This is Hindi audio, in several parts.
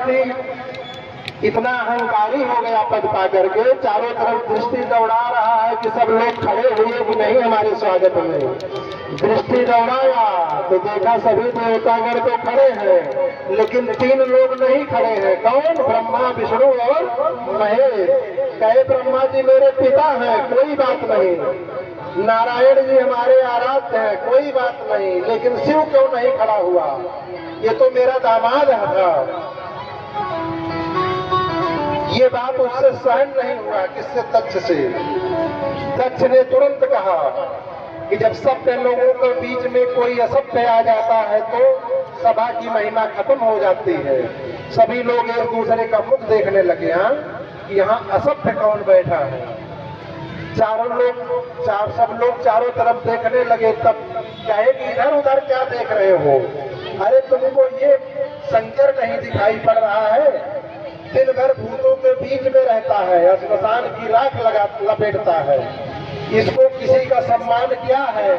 प्रजापति इतना अहंकारी हो गया पद पा करके, चारों तरफ दृष्टि दौड़ा रहा है कि सब लोग खड़े हुए कि नहीं हमारे स्वागत में। दृष्टि दौड़ाया तो देखा सभी देवतागण तो खड़े हैं, लेकिन 3 लोग नहीं खड़े हैं। कौन? ब्रह्मा, विष्णु और महेश। कहे ब्रह्मा जी मेरे पिता हैं, कोई बात नहीं। नारायण जी हमारे आराध्य हैं, कोई बात नहीं। लेकिन शिव क्यों नहीं खड़ा हुआ? ये तो मेरा दामाद था। ये बात उससे सहन नहीं हुआ। किससे? दक्ष से। दक्ष ने तुरंत कहा कि जब सभ्य लोगों के बीच में कोई असभ्य आ जाता है तो सभा की महिमा खत्म हो जाती है। सभी लोग एक दूसरे का मुख देखने लगे, हाँ कि यहाँ असभ्य कौन बैठा है। सब लोग चारों तरफ देखने लगे। तब कहे कि इधर उधर क्या देख रहे हो? अरे तुमको ये शंकर नहीं दिखाई पड़ रहा है? दिन भर भूतों के बीच में रहता है, श्मशान की राख लपेटता है। इसको किसी का सम्मान क्या है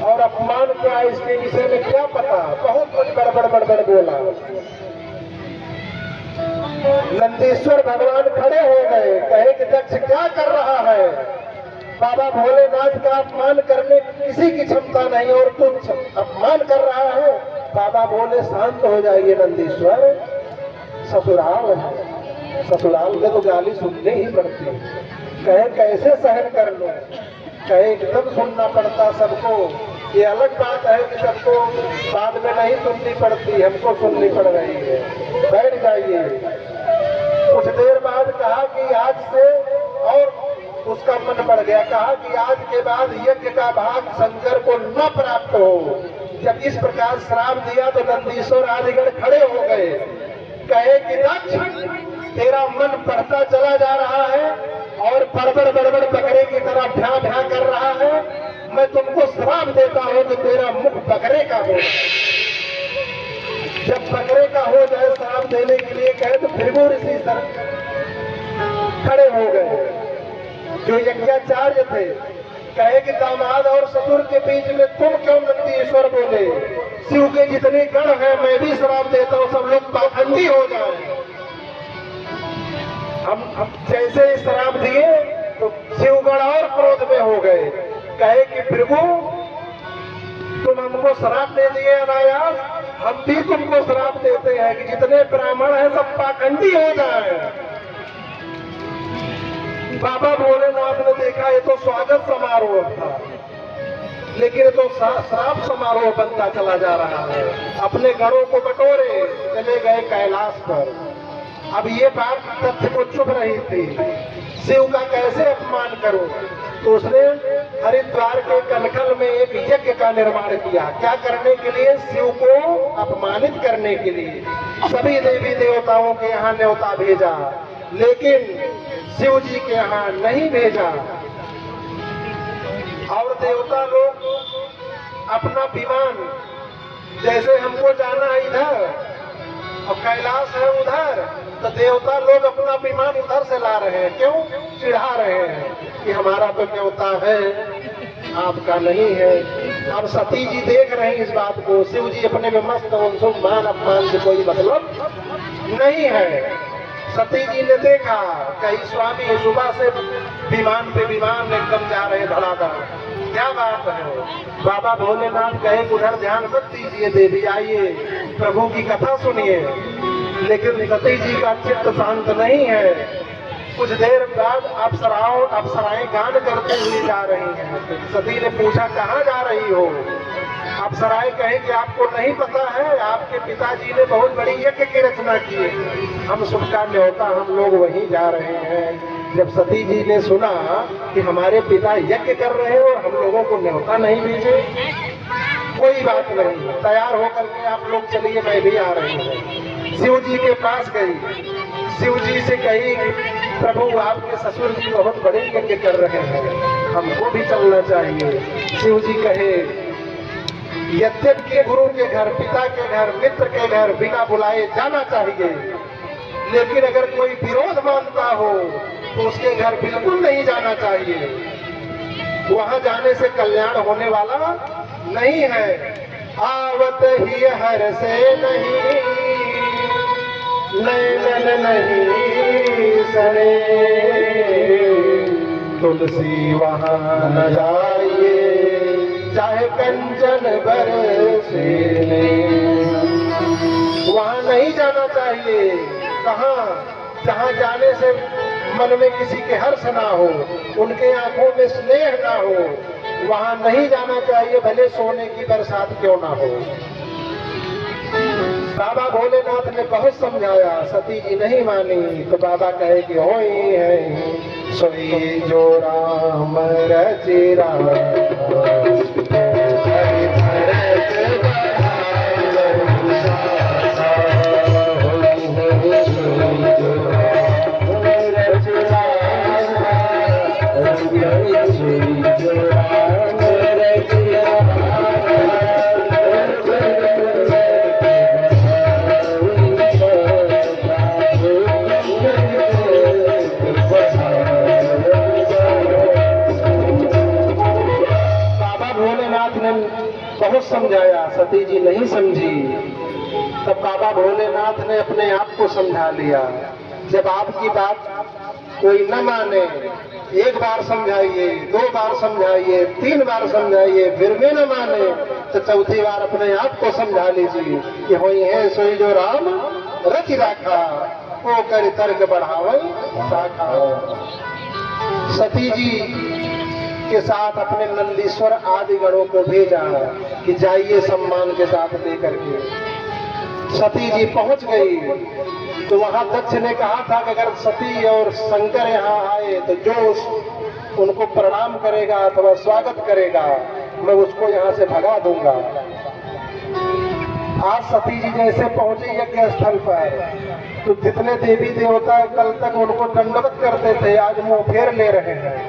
और अपमान क्या, इसके विषय में क्या पता? बहुत कुछ बड़बड़ बोला। नंदीश्वर भगवान खड़े हो गए। कहे कि दक्ष क्या कर रहा है? बाबा भोलेनाथ का अपमान करने किसी की क्षमता नहीं और तू अपमान कर रहा है। बाबा बोले शांत हो जाइए नंदीश्वर, ससुराल है, ससुराल के तो गाली सुनने ही पड़ती है। कहे कैसे सहन कर लो? कहे एकदम सुनना पड़ता सबको। ये अलग बात है कि सबको बाद में नहीं सुननी पड़ती, हमको सुननी पड़ रही है। बैठ जाइए। कुछ देर बाद कहा कि आज से, और उसका मन पड़ गया, कहा कि आज के बाद यज्ञ का भाग शंकर को न प्राप्त हो। जब इस प्रकार श्राप दिया तो नंदीश्वर आदिगण खड़े हो गए। कहे कि दक्ष तेरा मन बढ़ता चला जा रहा है और बड़बड़ बकरे की तरह भ्या भ्या कर रहा है। मैं तुमको श्राप देता हूं कि तेरा मुख बकरे का हो। जब बकरे का हो जाए श्राप देने के लिए कहे तो भृगु ऋषि सर खड़े हो गए जो यज्ञाचार्य थे। कहे कि दामाद और ससुर के बीच में तुम क्यों नंदीश्वर बोले? शिव के जितने गण हैं मैं भी श्राप देता हूं सब लोग पाखंडी हो जाए। हम जैसे ही श्राप दिए तो शिवगण और क्रोध में हो गए। कहे कि भृगु तुम हमको श्राप दे दिए अनायास, हम भी तुमको श्राप देते हैं कि जितने ब्राह्मण हैं सब पाखंडी हो जाए। बाबा भोलेनाथ ने देखा ये तो स्वागत समारोह था, लेकिन तो श्राप समारोह बनता चला जा रहा है। अपने गणों को बटोरे चले गए कैलाश पर। अब ये बात तथ्य को चुभ रही थी, शिव का कैसे अपमान करूं? तो उसने हरिद्वार के कनखल में एक यज्ञ का निर्माण किया। क्या करने के लिए? शिव को अपमानित करने के लिए। सभी देवी देवताओं के यहाँ न्योता भेजा, लेकिन शिव जी के यहाँ नहीं भेजा। और देवता लोग अपना विमान, जैसे हमको जाना है इधर और कैलाश है उधर, तो देवता लोग अपना विमान उधर से ला रहे हैं। क्यों? चिढ़ा रहे हैं कि हमारा तो न्योता है, आपका नहीं है। अब सती जी देख रहे हैं इस बात को। शिव जी अपने में मस्त, उनसे मान अपमान से कोई मतलब नहीं है। सती जी ने देखा कहीं स्वामी सुबह से विमान पे विमान एकदम जा रहे धड़ाधड़, क्या बात है? बाबा भोलेनाथ कहे उधर ध्यान मत दीजिए, देवी आइए प्रभु की कथा सुनिए। लेकिन सती जी का चित्त शांत नहीं है। कुछ देर बाद अप्सराएं गान करते हुए जा रही हैं। सती ने पूछा कहाँ जा रही हो? अप्सराएं कहे कि आपको नहीं पता है, आपके पिताजी ने बहुत बड़ी यज्ञ की रचना की है, हम सबका न्योता हम लोग वहीं जा रहे हैं। जब सती जी ने सुना कि हमारे पिता यज्ञ कर रहे हैं और हम लोगों को न्योता नहीं भेजे, कोई बात नहीं, तैयार होकर के आप लोग चलिए, मैं भी आ रही हूँ। शिव जी के पास गई, शिव जी से कही प्रभु आपके ससुर जी बहुत बड़े यज्ञ कर रहे हैं, हमको भी चलना चाहिए। शिव जी कहे यद्यपि गुरु के घर, पिता के घर, मित्र के घर बिना बुलाए जाना चाहिए, लेकिन अगर कोई विरोध मानता हो तो उसके घर बिल्कुल नहीं जाना चाहिए। वहां जाने से कल्याण होने वाला नहीं है। आवत ही हर से नहीं नैनन नहीं सने, तुलसी वहां न जाइए, चाहे कंचन बरसे। वहां नहीं जाना चाहिए। कहाँ? जहां जाने से मन में किसी के हर्ष ना हो, उनके आंखों में स्नेह ना हो, वहां नहीं जाना चाहिए, भले सोने की बरसात क्यों ना हो। बाबा भोलेनाथ ने बहुत समझाया, सती जी नहीं मानी, तो बाबा कहे कि होई है सोई जो राम रचि बहुत समझाया, सती जी नहीं समझी। तब बाबा भोलेनाथ ने अपने आप को समझा लिया। जब आपकी बात कोई न माने, एक बार समझाइए, 2 बार समझाइए, 3 बार समझाइए, फिर भी न माने, तो चौथी बार अपने आप को समझा लीजिए कि होई है सोई जो राम रचि राखा, वो कर तर्क बढ़ावई शाखा। सती जी के साथ अपने नंदीश्वर आदि गणों को भेजा कि जाइए सम्मान के साथ लेकर के। सती जी पहुंच गई तो वहां दक्ष ने कहा था कि अगर सती और शंकर यहाँ आए तो जो उनको प्रणाम करेगा अथवा स्वागत करेगा, मैं उसको यहाँ से भगा दूंगा। आज सती जी जैसे पहुंचे यज्ञ स्थल पर, तो जितने देवी देवता कल तक उनको दंडवत करते थे, आज मुंह फेर ले रहे हैं।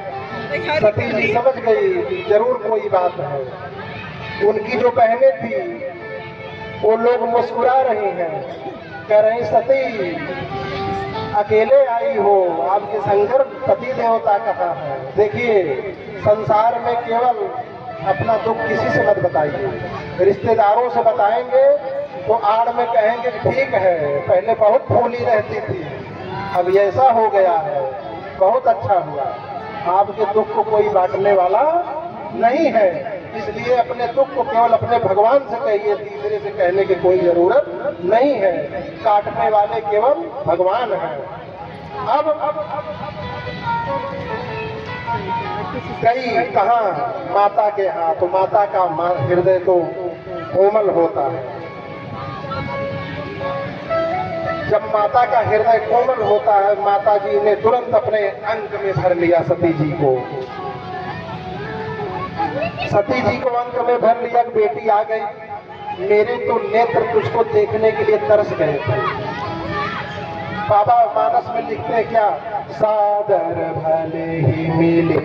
सती जी समझ गई कि जरूर कोई बात है। उनकी जो बहनें थी वो लोग मुस्कुरा रही हैं, कह रही सती अकेले आई हो, आपके शंकर पति देवता कहाँ है? देखिए, संसार में केवल अपना दुख किसी से मत बताइए। रिश्तेदारों से बताएंगे तो आड़ में कहेंगे ठीक है, पहले बहुत भोली रहती थी, अब ऐसा हो गया है, बहुत अच्छा हुआ। आपके दुख को कोई बांटने वाला नहीं है, इसलिए अपने दुख को केवल अपने भगवान से कहिए, तीसरे से कहने की कोई जरूरत नहीं है। काटने वाले केवल भगवान हैं। अब कई कहा माता के हाथ, तो माता का हृदय तो कोमल होता है। जब माता का हृदय कोमल होता है, माता जी ने तुरंत अपने अंक में भर लिया सती जी को। सती जी को अंक में भर लिया, बेटी आ गई, मेरे तो नेत्र तुझको देखने के लिए तरस गए थे। बाबा मानस में लिखते हैं क्या, सादर भले ही मिले